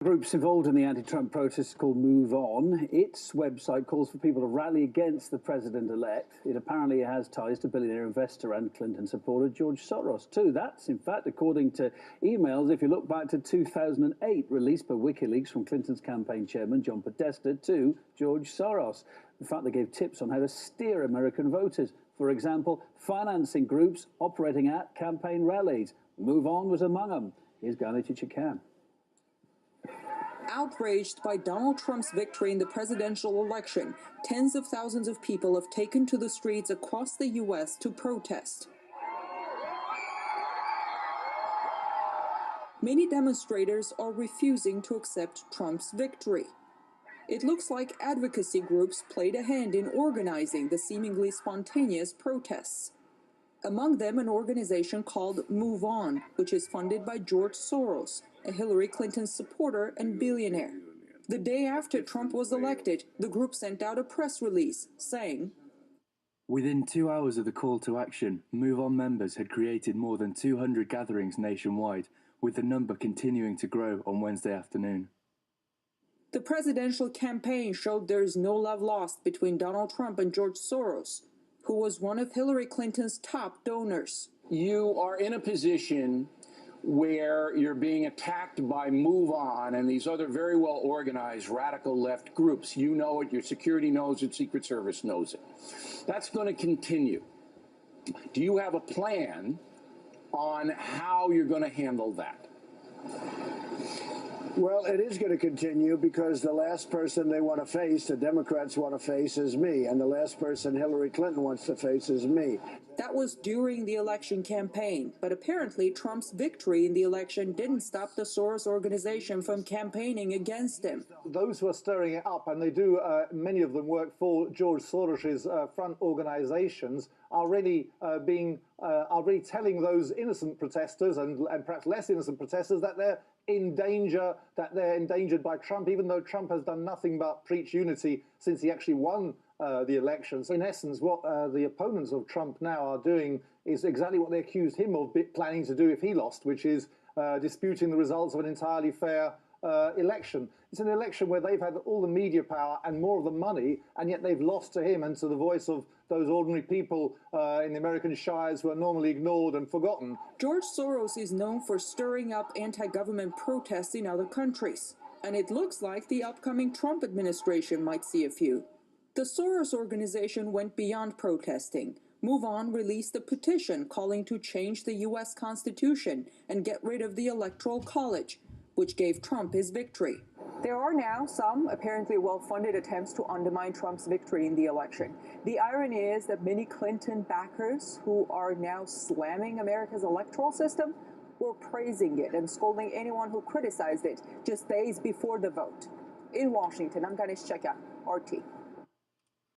Groups involved in the anti-Trump protests called Move On. Its website calls for people to rally against the president-elect. It apparently has ties to billionaire investor and Clinton supporter George Soros too. That's, in fact, according to emails, if you look back to 2008, released by WikiLeaks from Clinton's campaign chairman John Podesta to George Soros. In fact, they gave tips on how to steer American voters. For example, financing groups operating at campaign rallies. Move On was among them. Here's Ghani Chichikam. Outraged by Donald Trump's victory in the presidential election, tens of thousands of people have taken to the streets across the U.S. to protest. Many demonstrators are refusing to accept Trump's victory. It looks like advocacy groups played a hand in organizing the seemingly spontaneous protests. Among them, an organization called Move On, which is funded by George Soros, a Hillary Clinton supporter and billionaire. The day after Trump was elected, the group sent out a press release saying, "Within 2 hours of the call to action, Move On members had created more than 200 gatherings nationwide, with the number continuing to grow on Wednesday afternoon." The presidential campaign showed there is no love lost between Donald Trump and George Soros, who was one of Hillary Clinton's top donors. You are in a position where you're being attacked by Move On and these other very well organized radical left groups. You know it, your security knows it, Secret Service knows it. That's going to continue. Do you have a plan on how you're going to handle that? Well, it is going to continue because the last person they want to face, the Democrats want to face, is me. And the last person Hillary Clinton wants to face is me. That was during the election campaign. But apparently Trump's victory in the election didn't stop the Soros organization from campaigning against him. Those who are stirring it up, and they do, many of them work for George Soros's front organizations, are really telling those innocent protesters and perhaps less innocent protesters that they're in danger, that they're endangered by Trump, even though Trump has done nothing but preach unity since he actually won the elections. In essence, what the opponents of Trump now are doing is exactly what they accused him of planning to do if he lost, which is disputing the results of an entirely fair election. It's an election where they've had all the media power and more of the money, and yet they've lost to him and to the voice of those ordinary people in the American shires who are normally ignored and forgotten. George Soros is known for stirring up anti-government protests in other countries, and it looks like the upcoming Trump administration might see a few. The Soros organization went beyond protesting. Move On released a petition calling to change the U.S. Constitution and get rid of the Electoral College, which gave Trump his victory. There are now some apparently well-funded attempts to undermine Trump's victory in the election. The irony is that many Clinton backers who are now slamming America's electoral system were praising it and scolding anyone who criticized it just days before the vote. In Washington, I'm Ghani Chichikam, RT.